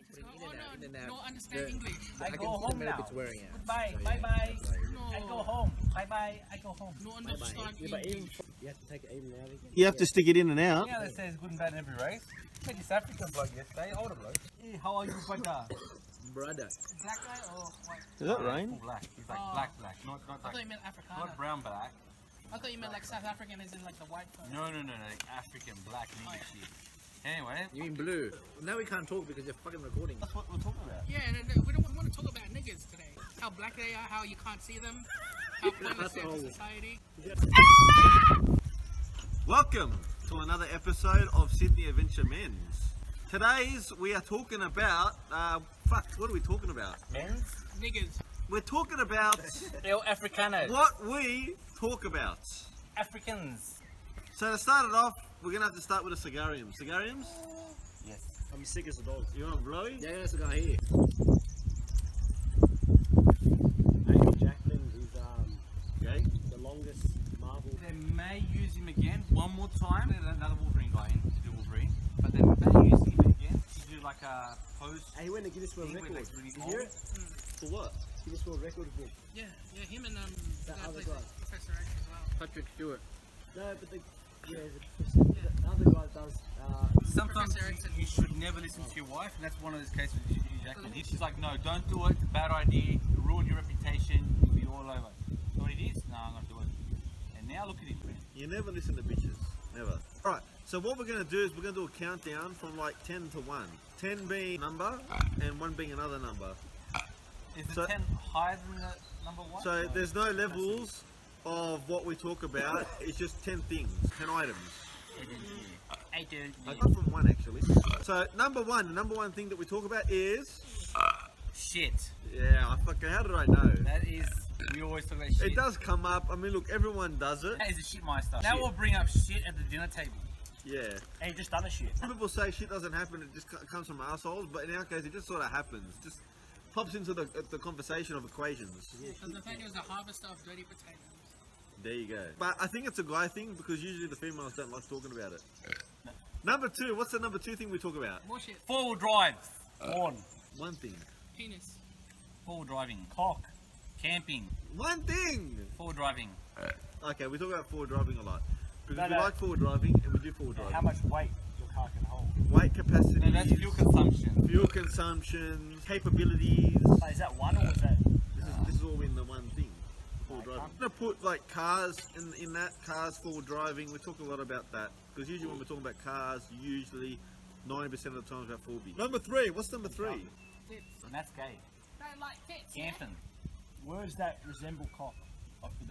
Just go, oh no, no understand English. I go home now. Wearing out. Goodbye, So, bye bye. No. I go home. Bye bye. I go home. No understand Yeah, but English. you have to take it in and out again. You have to stick it in and out. Yeah, that says good and bad in every race. Met this African bloke yesterday, older bloke. Hey, how are you, brother? Brother. Black guy or white? Is that rain? Full black. He's like Oh. black, not I thought you like meant Africana. not brown black. I thought you meant like South African as in like the white person. No, like African black nigga shit. Anyway, You mean blue? Now we can't talk because you're fucking recording. that's what we're talking about. Yeah, and we don't want to talk about niggas today. How black they are, how you can't see them, how pointless they are to society. Welcome to another episode of Sydney Adventure Men's. Today's we are talking about what are we talking about? Men's? Niggas. We're talking about El Africanos. what we talk about. Africans. So to start it off, we're gonna have to start with a cigarium. Cigariums? Yes. I'm sick as a dog. You want blowy? Yeah, that's the guy here. Jacqueline is Okay. the longest marble. They may use him again one more time. There's another Wolverine guy in to do Wolverine, but they may use him again to do like a post. Hey, he went to Guinness World He went, Record. like, really Did you hear old. it? For what? Guinness World Record book. Yeah, him and That guy other plays guy. Professor X as well. Patrick Stewart. No, but the other guy does. Sometimes Professor X and you should never listen to your wife, and that's one of those cases with Jacqueline. She's like, no, don't do it. It's a bad idea. It'll ruin your reputation. You'll be all over. So what he did? No, I'm not doing it. And now look at him. You never listen to bitches. Never. Alright, so what we're going to do is we're going to do a countdown from like 10 to 1. 10 being a number and 1 being another number. Is the So- 10 higher than the number 1? So there's no levels of what we talk about. It's just 10 things, 10 items. I do. I got from 1 actually. So the number one thing that we talk about is... Shit. Yeah, how did I know? That is, we always talk about shit. It does come up. I mean, look, everyone does it. That is a shit meister. Now Shit. we'll bring up shit at the dinner table. Yeah. Hey, you just done a shit. Some people say shit doesn't happen, it just comes from assholes, but in our case, it just sort of happens. Just pops into the conversation of equations. Because the fact it was a harvester of dirty potatoes. There you go. But I think it's a guy thing because usually the females don't like talking about it. Number 2, what's the number 2 thing we talk about? More shit. 4-wheel drive. Porn. One thing. Penis. 4-wheel driving. Cock. Camping. One thing! 4-wheel driving. Okay, we talk about forward driving a lot. Because No, we no. like forward driving and we do forward driving. How much weight your car can hold? Weight capacity. No, that's fuel consumption. Fuel consumption, capabilities. Is that one or is that? This is all in the one thing. Forward driving. I'm gonna put like cars in that, cars forward driving. We talk a lot about that. Because usually when we're talking about cars, usually 90% of the time it's about 4B. Number 3, what's number 3? Tits. And that's gay. Don't like tits. Yeah? Camping. Words that resemble cock.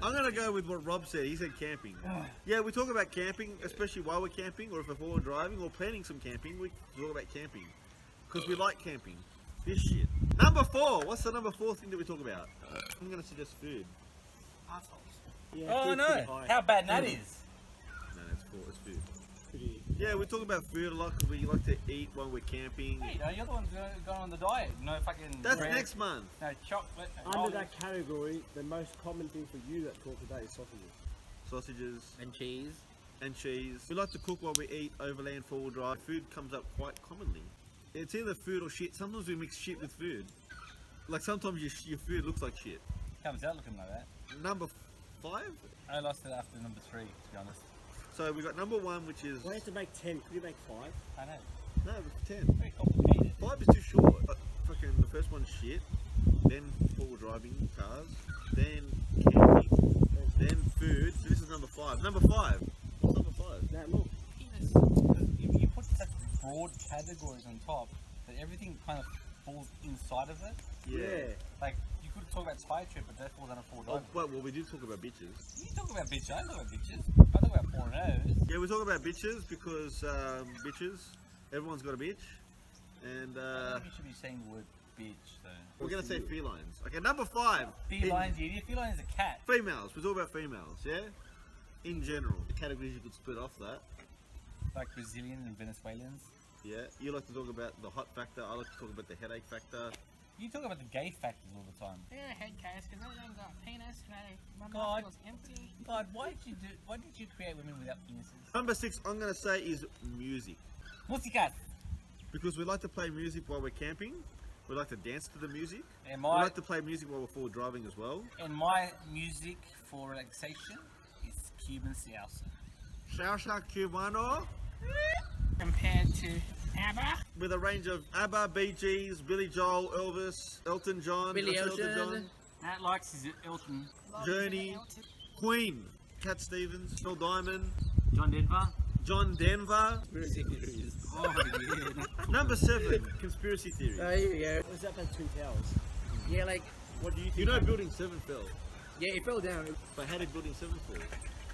I'm gonna go with what Rob said. He said camping. Yeah, we talk about camping, especially while we're camping, or if we're forward driving, or planning some camping. We talk about camping because we like camping. This shit. Number 4. What's the number 4 thing that we talk about? I'm gonna suggest food. Assholes. Yeah, Oh food's no! pretty high. How bad that is. No, it's 4. It's food. Pretty- Yeah, we talk about food a lot because we like to eat while we're camping. Hey, you're the one going on the diet. No fucking. That's bread, next month. No chocolate. Under that category, the most common thing for you that talk about is sausages. Sausages And cheese. and cheese. We like to cook while we eat, overland, forward drive. Food comes up quite commonly. It's either food or shit. Sometimes we mix shit with food. Like sometimes your food looks like shit. Comes out looking like that. Number 5? I lost it after number 3, to be honest. So we got number 1, which is... Well, you have to make 10. Could you make 5? I know. No, it's 10. Very complicated. 5 is too short. Fucking the first one's shit, then forward driving cars, then camping, then food. So this is number 5. Number 5. What's number 5? Now look. Penis. Because you put such broad categories on top that everything kind of falls inside of it. Yeah. Like, you could talk about spy trip, but that falls under 4 Oh, driving. well, we do talk about bitches. You talk about bitches, I talk about bitches. I talk about pornos. Yeah, we talk about bitches because bitches. Everyone's got a bitch, and I think you should be saying the word bitch, though. we're gonna say felines. Okay, number 5. Feline, dude. Your feline is a cat. Females. We talk about females. Yeah. In general, the categories you could split off that. Like Brazilian and Venezuelans. Yeah. You like to talk about the hot factor. I like to talk about the headache factor. You talk about the gay factors all the time. Yeah, head case, because I don't got penis, and my God. mouth was empty. God, why did you create women without penises? Number 6, I'm gonna say is music. Músicas. Because we like to play music while we're camping. We like to dance to the music. And We my like to play music while we're forward driving as well. music for relaxation is Cuban salsa. Salsa Cubano Compared to ABBA. with a range of ABBA, Bee Gees, Billy Joel, Elvis, Elton John, Billy that's Elton Ocean. John, Matt likes his Elton. Journey, Queen, Cat Stevens, Phil Diamond, John Denver. John Denver. Oh yeah. Number 7, conspiracy theory. Oh, here we go. What's up at Twin Towers? Yeah, like, What do you think? You know Building 7 fell, yeah, it fell down. but how did Building 7 fall?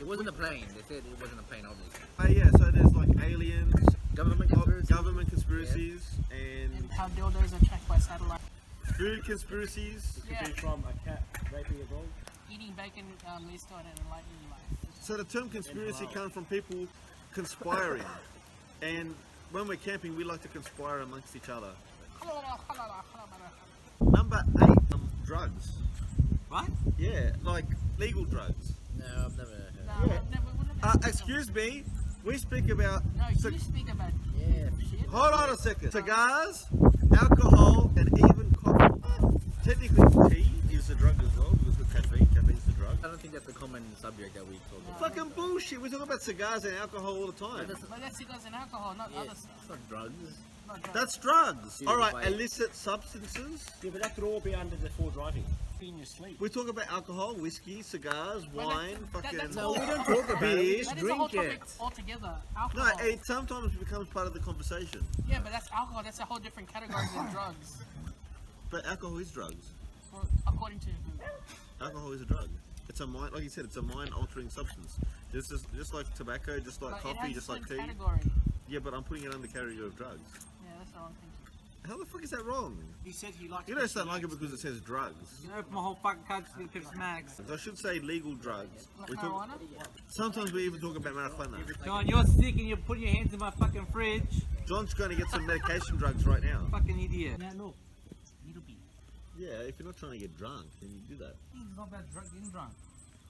It wasn't a plane. They said it wasn't a plane, obviously. Oh yeah, so there's like aliens, Government conspiracy. government conspiracies, And and how dildos are tracked by satellite. food conspiracies. Yeah. Be from a cat raping a dog. Eating bacon leads to an enlightened life. So the term conspiracy comes from people conspiring, and when we're camping, we like to conspire amongst each other. Number 8, drugs. What? Yeah, like legal drugs. No, I've never heard. No, Yeah. we're not- Excuse me, we speak about. No, cig- you speak about Yeah. shit. Hold on a second. Cigars, alcohol, and even coffee. Technically, tea is a drug as well because of caffeine. Caffeine's the drug. I don't think that's a common subject that we talk about. Fucking bullshit. We talk about cigars and alcohol all the time. But that's cigars and alcohol, not Yeah, other it's stuff. not drugs. Not drugs. That's drugs. Yeah, All right, but- illicit substances. Yeah, but that could all be under the full driving. Be in your sleep. We talk about alcohol, whiskey, cigars, wine, fucking that's No, all- we don't talk about beer. it. Just That is the whole drink topic it. altogether. No, Alcohol. it sometimes becomes part of the conversation. Yeah, but that's alcohol. That's a whole different category than drugs. But alcohol is drugs. Or according to who? Alcohol is a drug. It's a mind, like you said, it's a mind-altering substance. Just like tobacco, just like But it coffee, has just the like same tea. category. Yeah, but I'm putting it under the category of drugs. Yeah, that's the wrong thing. How the fuck is that wrong? He said he liked. You don't sound like it because it says drugs. You open my whole fucking card to get Pepsi Max. I should say legal drugs. Like We talk, marijuana? sometimes we even talk about marijuana. John, you're sick and you're putting your hands in my fucking fridge. John's going to get some medication drugs right now. Fucking idiot. Yeah, look. Little bit. Yeah, if you're not trying to get drunk, then you do that. It's not about getting drunk.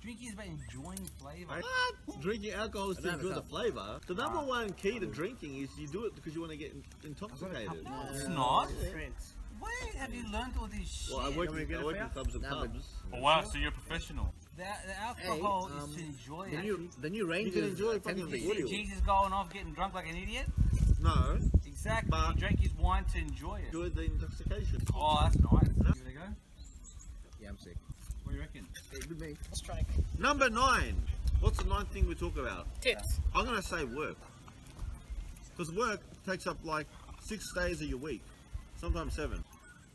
Drinking is about enjoying flavour. What? Drinking alcohol is to I don't enjoy the know. flavour. The number one key to drinking is you do it because you want to get intoxicated. No, it's not. Friends. Where have you learned all this shit? Well, I work in clubs and Nah, but- pubs. Oh wow, so you're a professional. The alcohol Hey, is to enjoy The it. new You Rangers. can enjoy tend fucking to be- You audio. see Jesus going off getting drunk like an idiot? No, Exactly. But- He drank his wine to enjoy it. enjoy the intoxication. Oh, that's nice. Give it a go. Yeah, I'm sick. What do you reckon? Hey, with me. Strike. Number 9. What's the 9th thing we talk about? Tits. I'm going to say work. Because work takes up like 6 days of your week. Sometimes 7.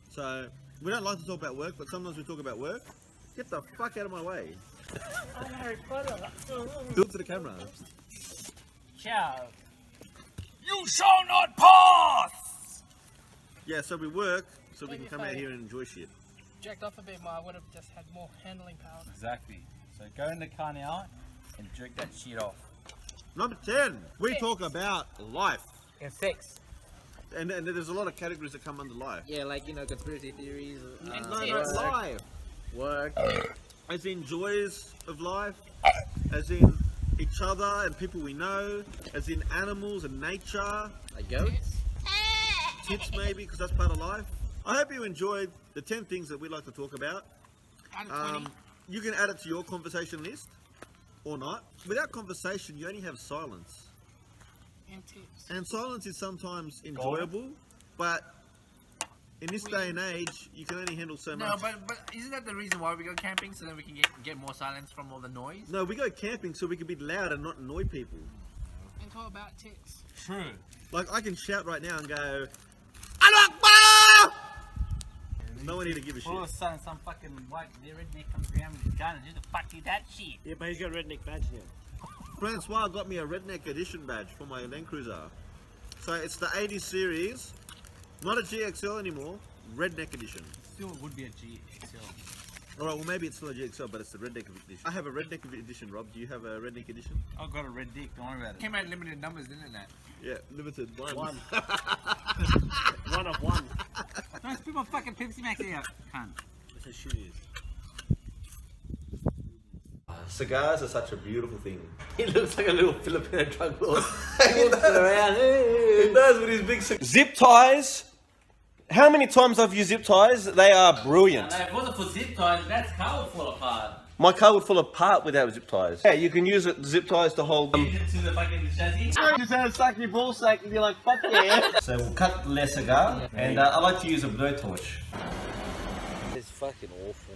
So, we don't like to talk about work, but sometimes we talk about work. Get the fuck out of my way. Do it to the camera. Ciao. You shall not pass! Yeah, so we work so we Maybe can come if out I- here and enjoy shit. Jacked off a bit more, I would have just had more handling power. Exactly. So go in the car now and jerk that shit off. Number 10. We talk about life. And sex. And there's a lot of categories that come under life. Yeah, like, you know, conspiracy theories. And No, tits. no, life. Work. As in joys of life, as in each other and people we know, as in animals and nature, Like goats. tits maybe, because that's part of life. I hope you enjoyed the 10 things that we like to talk about. Out of 20. You can add it to your conversation list or not. Without conversation, you only have silence. And tits. And silence is sometimes enjoyable, but in this day and age, you can only handle so No, much. but isn't that the reason why we go camping? So then we can get more silence from all the noise? No, we go camping so we can be loud and not annoy people. And talk about tits. True. Like, I can shout right now and go, Allah Akbar! No one need to give a All of a shit. sudden, some fucking white redneck comes around with his gun and who the fuck did that shit? Yeah, but he's got a redneck badge now. Francois got me a Redneck Edition badge for my Land Cruiser. So it's the 80s series, not a GXL anymore, Redneck Edition. Still would be a GXL. Alright, well maybe it's still a GXL, but it's the Redneck Edition. I have a Redneck Edition, Rob. Do you have a Redneck Edition? I've got a red dick, don't worry about it. Came out in limited numbers, didn't it? Yeah, limited one. One. One of one. Don't spit my fucking Pepsi Max out, cunt. That's a shit is. Cigars are such a beautiful thing. He looks like a little Filipino drug lord. He does with his big zip ties. How many times I've used zip ties? They are brilliant. If it wasn't for zip ties, that's car would fall apart. My car would fall apart without zip ties. Yeah, you can use zip ties to hold them. To the fucking chassis. Just had to suck your ball sack and you're like, fuck yeah. So we'll cut the cigar, and I like to use a blowtorch. It's fucking awful.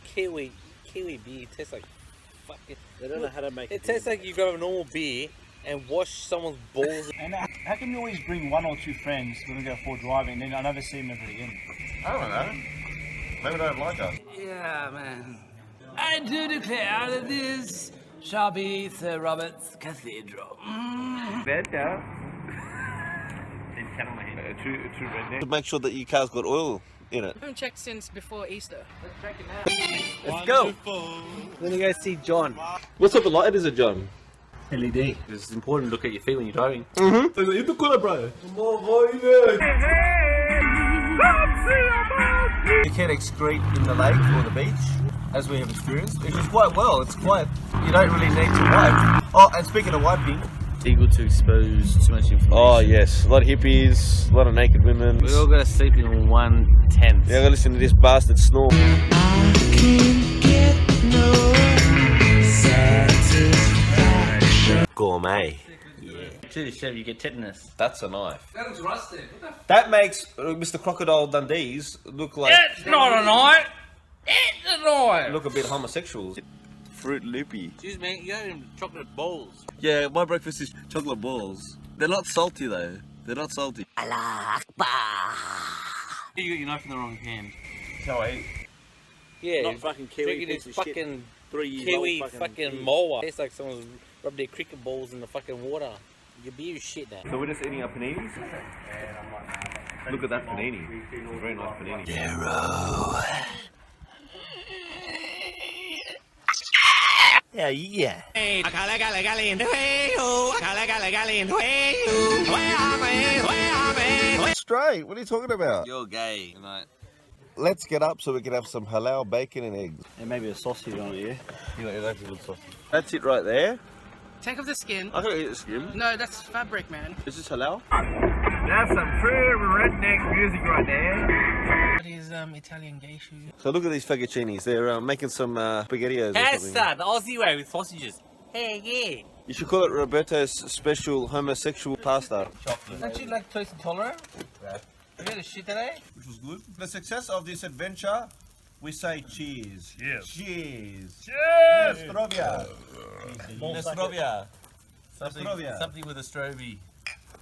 Kiwi beer tastes like fucking. They don't know how to make It tastes like you grab a normal beer and wash someone's balls. And how come you always bring one or two friends when we go for driving and then I never see them ever again? I don't know. Maybe they don't like us. Yeah, man. I do declare that this shall be Sir Robert's Cathedral. To make sure that your car's got oil in it. I haven't checked since before Easter. Let's go. We're gonna go see John. What type of light is it, John? LED. It's important to look at your feet when you're driving. Mm-hmm. Into cooler, bro. You can excrete in the lake or the beach, as we have experienced, which is quite well. It's quite, you don't really need to wipe. Oh, and speaking of wiping, Illegal to expose too much information. oh yes, a lot of hippies, a lot of naked women. We all gotta sleep in one tent. Yeah, I gotta listen to this bastard snore. Gourmet. To the chef, you get tetanus. That's a knife. That looks rusted. That makes Mr. Crocodile Dundee's look like It's not a knife! It's a knife! look a bit homosexual. Fruit Loopy. Excuse me, you having chocolate bowls. Yeah, my breakfast is chocolate balls. They're not salty though. They're not salty. You got your knife in the wrong hand. How I eat. Yeah, Not fucking kiwi drinking piece this of shit. fucking 3 years kiwi old fucking mower. Tastes like someone's rubbed their cricket balls in the fucking water. Your beer is shit now. So we're just eating our paninis? Look at that panini. Very nice panini. Yeah, yeah. Straight, what are you talking about? You're gay tonight. Let's get up so we can have some halal bacon and eggs. And maybe a sausage on it, yeah? You know, that's a good sausage. That's it right there. Take off the skin. I can eat the skin. No, that's fabric, man. Is this halal? That's some true redneck music right there. What is Italian gay shoes? So look at these fagottinis. They're making some spaghettios or something. Pasta, the Aussie way with sausages. Hey, yeah. You should call it Roberto's special homosexual pasta. Don't you lactose intolerant? You had a shit today? Which was good. The success of this adventure, we say cheers. Yes. Cheers. Cheers! Nostrovia. Nostrovia. Nostrovia. Something with a strovie.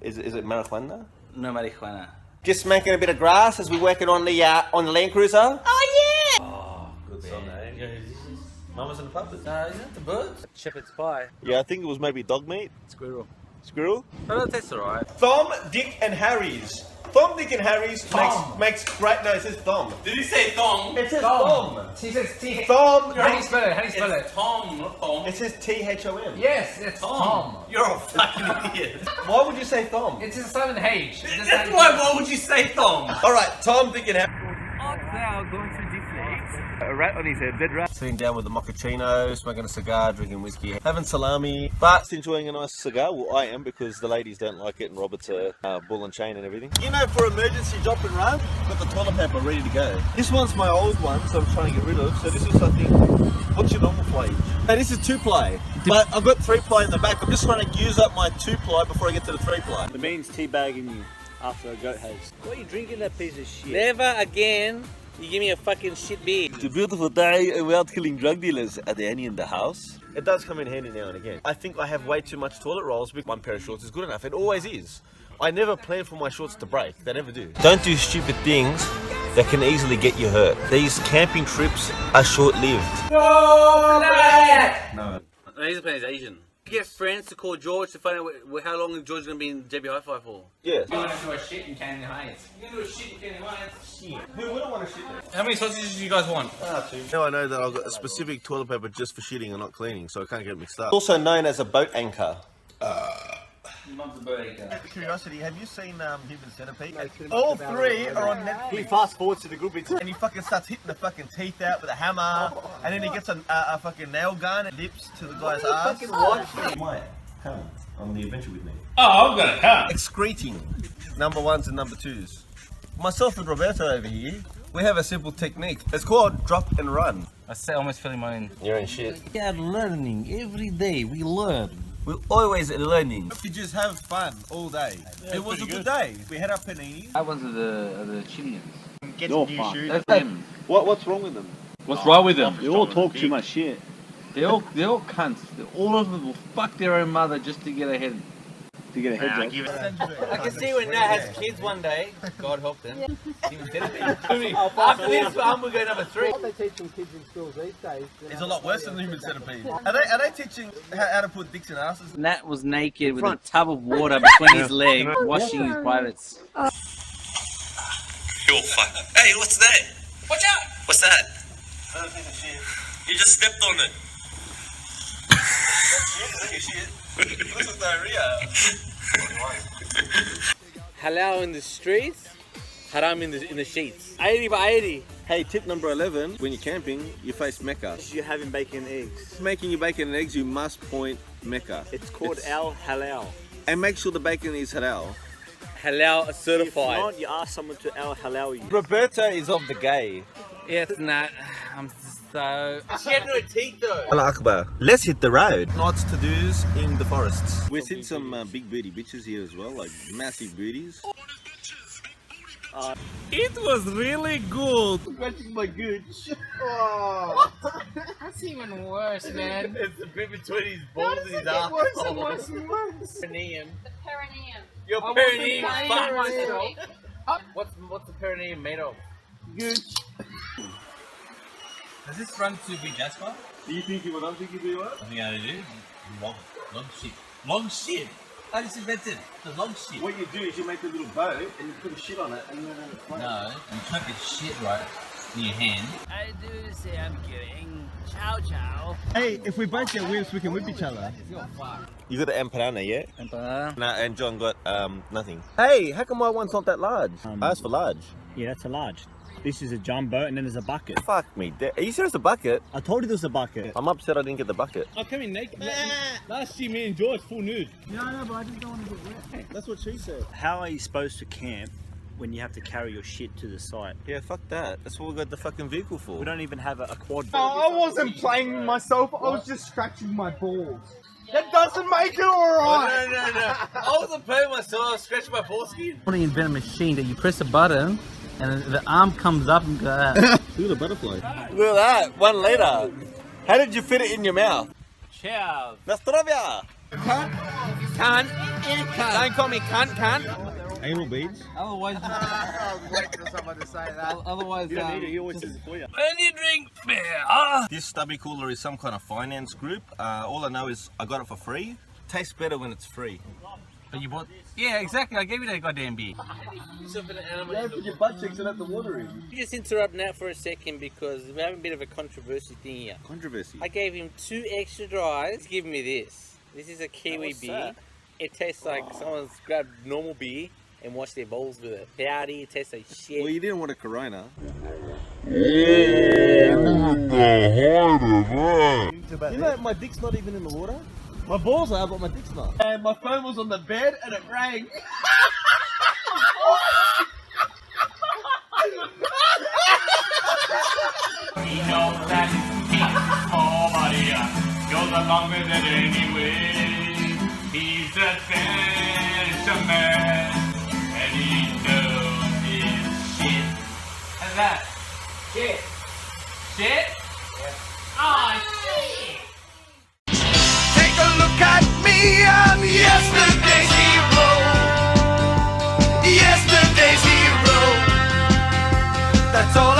Is it marijuana? No marijuana. Just making a bit of grass as we're working on the Land Cruiser. Oh yeah! Oh, good song, eh? Mamas and Papas. No, isn't it the birds? Shepherd's pie. Yeah, I think it was maybe dog meat. Squirrel. Squirrel. Oh, that tastes alright. Thom, Dick and Harry's. Thom, Dick and Harry's makes great. No, it says Thom. Did you say thong? It says Thom. He says T. Thom. How do you spell it? How do you spell it? Tom, not Tom. It says Thom. Yes, it's Tom. You're a fucking idiot. Why would you say Thom? It's a silent H. That's why would you say Thom? All right, Tom, Dick and Harry. Now going to deflate. A rat on his head, dead rat. Sitting down with the mochaccino, smoking a cigar, drinking whiskey, having salami, but enjoying a nice cigar. Well, I am, because the ladies don't like it and Robert's a ball and chain and everything. You know, for emergency drop and run, got the toilet paper ready to go. This one's my old one, so I'm trying to get rid of. So this is something, what's your normal ply? Now this is 2-ply, but I've got 3-ply in the back. I'm just trying to use up my 2-ply before I get to the 3-ply. It means teabagging you after a goat has. What are you drinking, that piece of shit? Never again. You give me a fucking shit beer. It's a beautiful day and we're out killing drug dealers. Are there any in the house? It does come in handy now and again. I think I have way too much toilet rolls, but one pair of shorts is good enough. It always is. I never plan for my shorts to break. They never do. Don't do stupid things that can easily get you hurt. These camping trips are short-lived. No. He's a plan is Asian. Get friends to call George to find out how long George is going to be in JB Hi-Fi for. Yes. You want to do a shit in Canyon Heights? You can do a shit in Canyon Heights. Shit. Who wouldn't want to shit there? How many sausages do you guys want? Now I know that I've got a specific toilet paper just for shitting and not cleaning, so I can't get mixed up. Also known as a boat anchor. loves a burger. Curiosity, have you seen Human Centipede? All three are on Netflix. He fast forwards to the good bits. And he fucking starts hitting the fucking teeth out with a hammer, and then he gets a fucking nail gun and dips to the guy's ass. Mate, come on the adventure with me. Oh, I'm gonna come. Excreting. Number ones and number twos. Myself and Roberto over here, we have a simple technique. It's called drop and run. I almost feeling mine. You're in shit. We are learning every day. We learn. We're always learning. We just have fun all day. It was a good day. We had our paninis. I was the Chileans. Get some new shoes. That's them. What's wrong with them? What's wrong with them? They all talk too much shit. They're all cunts. All of them will fuck their own mother just to get ahead. To get a head job. I can see when Nat has kids one day, God help them. After this, I'm going to go number 3. What they teaching kids in schools these days? It's a lot worse than the Human Centipede. Are they teaching how to put dicks in asses? Nat was naked with a tub of water between his legs, washing his privates. You're fine. Hey, what's that? Watch out! What's that? You just stepped on it. Shit. This is diarrhea. Halal in the streets, haram in the sheets. 80 by 80. Hey, tip number 11, when you're camping, you face Mecca. You're having bacon and eggs. Making your bacon and eggs, you must point Mecca. It's called al halal. And make sure the bacon is halal. Halal certified. If not, you ask someone to al halal you. Roberto is of the gay. Yeah, it's not. I'm so. She had no teeth though. Allah Akbar. Let's hit the road. Lots to do's in the forests. We've seen some big booty bitches here as well, like massive booties. It was really good. Scratching my gooch. That's even worse, man. It's the bit between his balls and his ass. Worse and worse and worse. Perineum. Perineum. Your I perineum wasn't fucked. playing myself. What's the perineum made of? Gooch. Does this run to be Jasper? Do you think what I'm thinking we were? I think I do. Long shit. Long shit. I just invented the long shit. What you do is you make a little boat and you put a shit on it and then it floats. No, you can't get shit right in your hand. I do say I'm kidding. Ciao, ciao. Hey, if we both get whips, we can whip each other. You got the empanada yet? Empanada. No, and John got nothing. Hey, how come my one's not that large? I asked for large. Yeah, that's a large. This is a jumbo, and then there's a bucket. Fuck me. Are you serious? The bucket? I told you there was a bucket. I'm upset I didn't get the bucket. I'm coming naked. Last year, me and George full nude. No, but I just don't want to get wet. That's what she said. How are you supposed to camp when you have to carry your shit to the site? Yeah, fuck that. That's what we got the fucking vehicle for. We don't even have a quad. I wasn't playing with myself. I was just scratching my balls. That doesn't make it alright. No. I wasn't playing myself. I was scratching my foreskin. I want to invent a machine that you press a button and the arm comes up and goes. Look at the butterfly. Look at that. 1 liter. How did you fit it in your mouth? Ciao. Nastrovia. Cunt. Don't call me cunt. Anal beads. Otherwise, I was waiting for someone to say that. otherwise, You don't need it, he always says it for you. when you drink beer. This stubby cooler is some kind of finance group. All I know is I got it for free. Tastes better when it's free. But you bought? Yeah, exactly. I gave you that goddamn beer. Put your butt cheeks and have the water in. Just interrupt Nat for a second because we're having a bit of a controversy thing here. Controversy. I gave him 2 extra dries. Give me this. This is a kiwi beer. It tastes like someone's grabbed normal beer and washed their bowls with it. Powdy, it tastes like shit. Well, you didn't want a Corona. You know, my dick's not even in the water. My balls are, but my dick's not. And my phone was on the bed and it rang. He knows that oh Maria goes along with it anyway. He's a special man and he knows his shit. How's that? Shit. Shit? Yeah. Oh, shit. Take a look at me, I'm yesterday's hero. Yesterday's hero. That's all